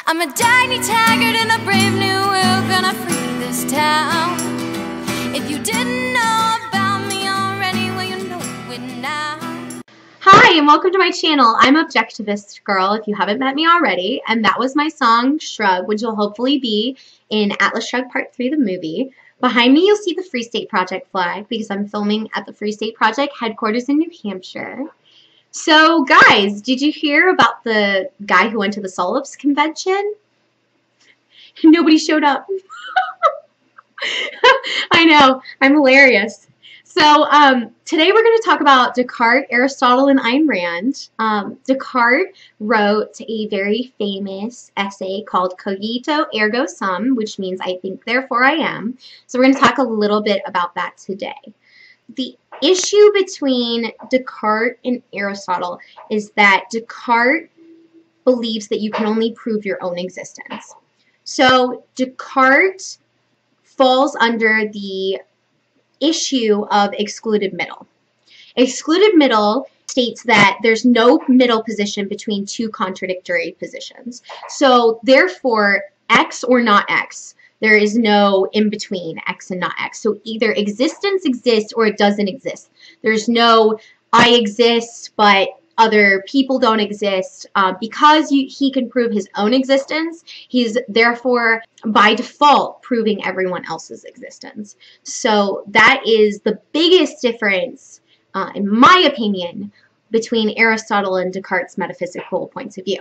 I'm a tiny taggart in a brave new world, gonna free this town. If you didn't know about me already, well, you know it now. Hi, and welcome to my channel. I'm Objectivist Girl, if you haven't met me already, and that was my song, Shrug, which will hopefully be in Atlas Shrugged Part 3, the movie. Behind me, you'll see the Free State Project flag, because I'm filming at the Free State Project headquarters in New Hampshire. So, guys, did you hear about the guy who went to the Solips convention? Nobody showed up. I know, I'm hilarious. So today we're going to talk about Descartes, Aristotle, and Ayn Rand. Descartes wrote a very famous essay called Cogito ergo sum, which means I think, therefore I am. So we're going to talk a little bit about that today. The issue between Descartes and Aristotle is that Descartes believes that you can only prove your own existence. So Descartes falls under the issue of excluded middle. Excluded middle states that there's no middle position between two contradictory positions. So therefore, X or not X, there is no in between X and not X. So either existence exists or it doesn't exist. There's no I exist but other people don't exist. Because he can prove his own existence, he's therefore by default proving everyone else's existence. So that is the biggest difference, in my opinion, between Aristotle and Descartes' metaphysical points of view.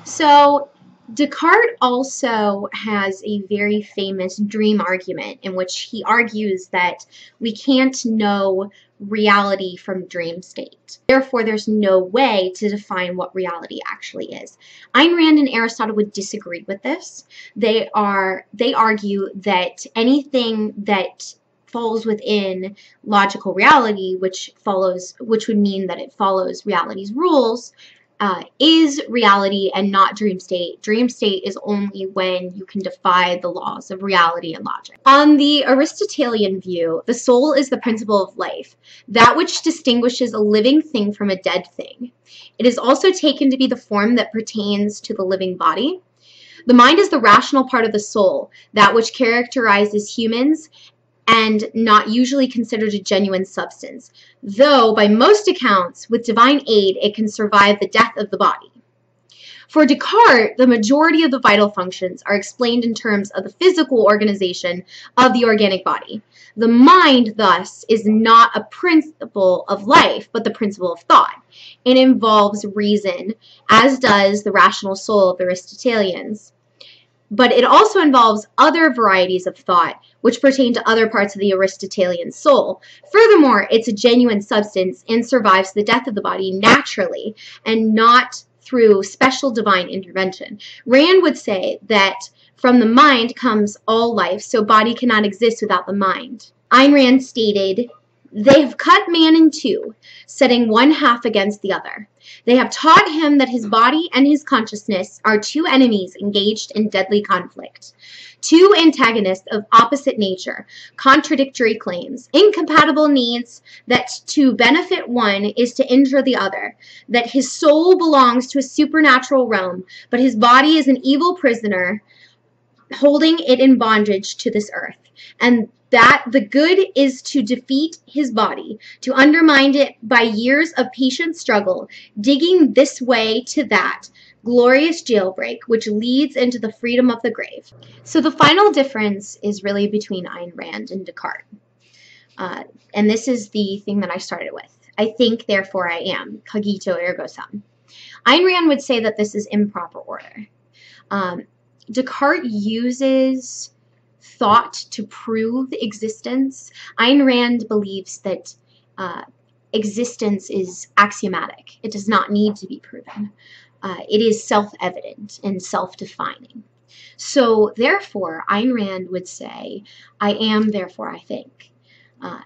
So Descartes also has a very famous dream argument in which he argues that we can't know reality from dream state. Therefore, there's no way to define what reality actually is. Ayn Rand and Aristotle would disagree with this. They argue that anything that falls within logical reality, which would mean that it follows reality's rules, is reality and not dream state. Dream state is only when you can defy the laws of reality and logic. On the Aristotelian view, the soul is the principle of life, that which distinguishes a living thing from a dead thing. It is also taken to be the form that pertains to the living body. The mind is the rational part of the soul, that which characterizes humans and not usually considered a genuine substance, though by most accounts, with divine aid, it can survive the death of the body. For Descartes, the majority of the vital functions are explained in terms of the physical organization of the organic body. The mind, thus, is not a principle of life, but the principle of thought. It involves reason, as does the rational soul of the Aristotelians. But it also involves other varieties of thought, which pertain to other parts of the Aristotelian soul. Furthermore, it's a genuine substance and survives the death of the body naturally and not through special divine intervention. Rand would say that from the mind comes all life, so body cannot exist without the mind. Ayn Rand stated, "They have cut man in two, setting one half against the other. They have taught him that his body and his consciousness are two enemies engaged in deadly conflict, two antagonists of opposite nature, contradictory claims, incompatible needs, that to benefit one is to injure the other, that his soul belongs to a supernatural realm, but his body is an evil prisoner, holding it in bondage to this earth, and that the good is to defeat his body, to undermine it by years of patient struggle, digging this way to that glorious jailbreak, which leads into the freedom of the grave." So the final difference is really between Ayn Rand and Descartes. And this is the thing that I started with. I think, therefore I am. Cogito ergo sum. Ayn Rand would say that this is improper order. Descartes uses thought to prove existence. Ayn Rand believes that existence is axiomatic. It does not need to be proven. It is self-evident and self-defining. So therefore, Ayn Rand would say, I am, therefore I think.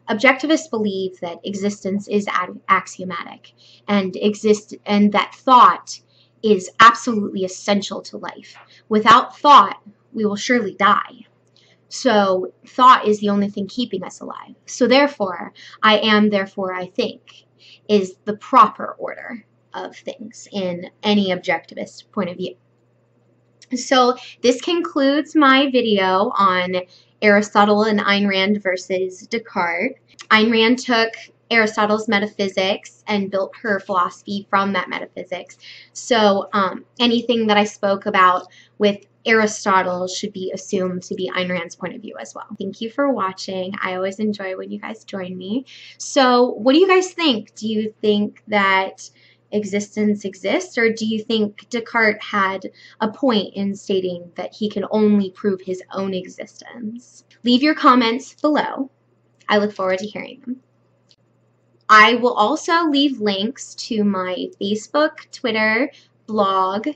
Objectivists believe that existence is axiomatic and that thought is absolutely essential to life. Without thought, we will surely die. So thought is the only thing keeping us alive. So therefore, I am, therefore I think, is the proper order of things in any objectivist point of view. So this concludes my video on Aristotle and Ayn Rand versus Descartes. Ayn Rand took Aristotle's metaphysics and built her philosophy from that metaphysics. So anything that I spoke about with Aristotle should be assumed to be Ayn Rand's point of view as well. Thank you for watching. I always enjoy when you guys join me. So what do you guys think? Do you think that existence exists, or do you think Descartes had a point in stating that he could only prove his own existence? Leave your comments below. I look forward to hearing them. I will also leave links to my Facebook, Twitter, blog,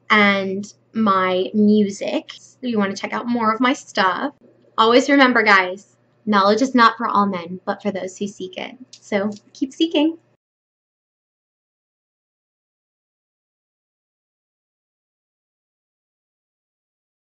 and my music. If you want to check out more of my stuff. Always remember, guys, knowledge is not for all men, but for those who seek it. So keep seeking.